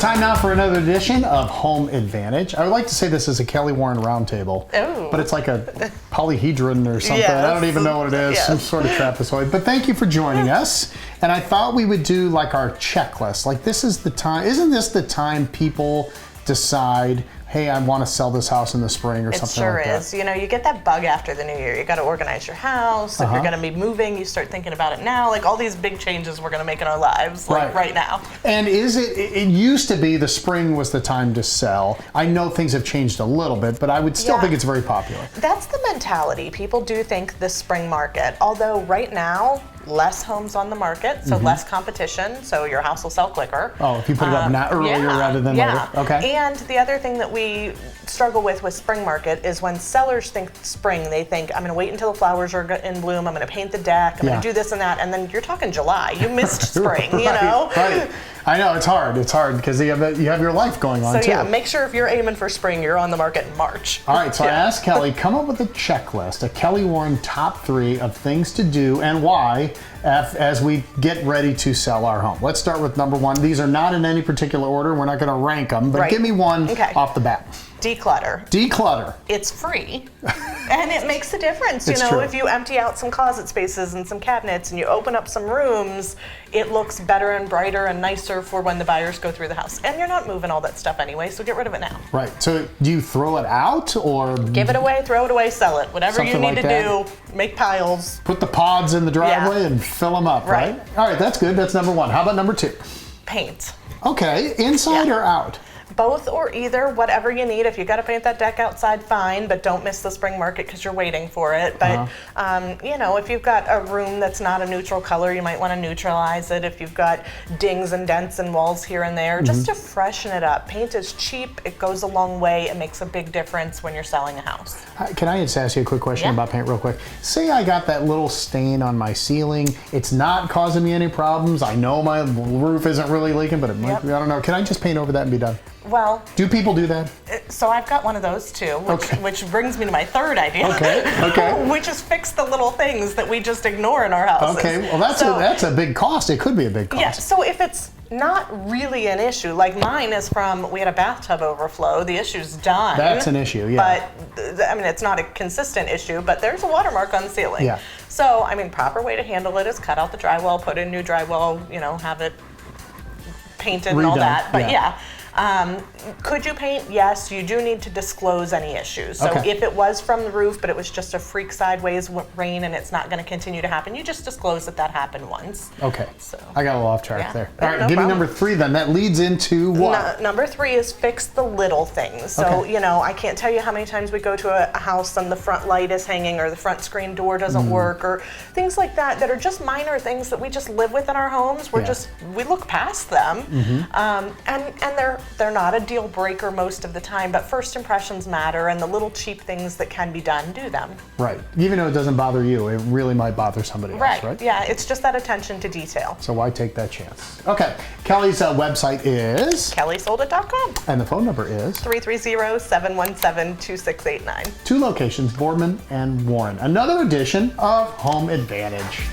time now for another edition of Home Advantage. I would like to say this is a Kelly Warren roundtable, but it's like a polyhedron or something. Yes. I don't even know what it is, some sort of trapezoid. But thank you for joining us. And I thought we would do like our checklist. Like this is the time, isn't this the time people decide, hey, I want to sell this house in the spring or something like that? It sure is. You know, you get that bug after the new year. You got to organize your house. If you're going to be moving, you start thinking about it now. Like all these big changes we're going to make in our lives, like right now. And it used to be the spring was the time to sell. I know things have changed a little bit, but I would still think it's very popular. That's the mentality. People do think the spring market, although right now, less homes on the market, so less competition, so your house will sell quicker. Oh, if you put it up now earlier rather than later. Okay. And the other thing that we struggle with spring market is when sellers think spring, they think, I'm gonna wait until the flowers are in bloom, I'm gonna paint the deck, I'm gonna do this and that, and then you're talking July. You missed spring, you know? Right. I know, it's hard. It's hard because you have your life going on too. So yeah, make sure if you're aiming for spring, you're on the market in March. All right, so I asked Kelly, come up with a checklist, a Kelly Warren top 3 of things to do and why as we get ready to sell our home. Let's start with number 1. These are not in any particular order. We're not going to rank them, but give me one off the bat. Declutter. Declutter. It's free, and it makes a difference. You It's know, true. if you empty out some closet spaces and some cabinets and you open up some rooms, it looks better and brighter and nicer for when the buyers go through the house. And you're not moving all that stuff anyway, so get rid of it now. Right. So do you throw it out or give it away, throw it away, sell it. Whatever you need like to do, make piles. Put the pods in the driveway and fill them up, right? All right, that's good. That's number 1. How about number 2? Paint. Okay, inside or out? Both or either, whatever you need. If you got to paint that deck outside, fine, but don't miss the spring market because you're waiting for it. But you know, if you've got a room that's not a neutral color, you might want to neutralize it. If you've got dings and dents and walls here and there, just to freshen it up. Paint is cheap. It goes a long way. It makes a big difference when you're selling a house. Can I just ask you a quick question about paint real quick? Say I got that little stain on my ceiling. It's not causing me any problems. I know my roof isn't really leaking, but it might be, I don't know. Can I just paint over that and be done? Well, do people do that? So I've got one of those too, which brings me to my third idea. Okay. Which is fix the little things that we just ignore in our houses. Okay, well that's a big cost. It could be a big cost. Yeah, so if it's not really an issue, like mine is from, we had a bathtub overflow, the issue's done. That's an issue, yeah. But, I mean, it's not a consistent issue, but there's a watermark on the ceiling. Yeah. So, I mean, proper way to handle it is cut out the drywall, put in new drywall, you know, have it painted and all that. But could you paint? Yes, you do need to disclose any issues. So if it was from the roof, but it was just a freak sideways rain and it's not going to continue to happen, you just disclose that happened once. Okay. So I got a little off track there. All right, no give problem. me number 3 then. That leads into what? Number 3 is fix the little things. So, you know, I can't tell you how many times we go to a house and the front light is hanging or the front screen door doesn't work or things like that that are just minor things that we just live with in our homes. We look past them. And they're not a deal breaker most of the time, but first impressions matter, and the little cheap things that can be done, do them. Right. Even though it doesn't bother you, it really might bother somebody else, right? Yeah, it's just that attention to detail. So why take that chance? Okay, Kelly's website is? KellySoldIt.com. And the phone number is? 330-717-2689. 2 locations, Boardman and Warren. Another edition of Home Advantage.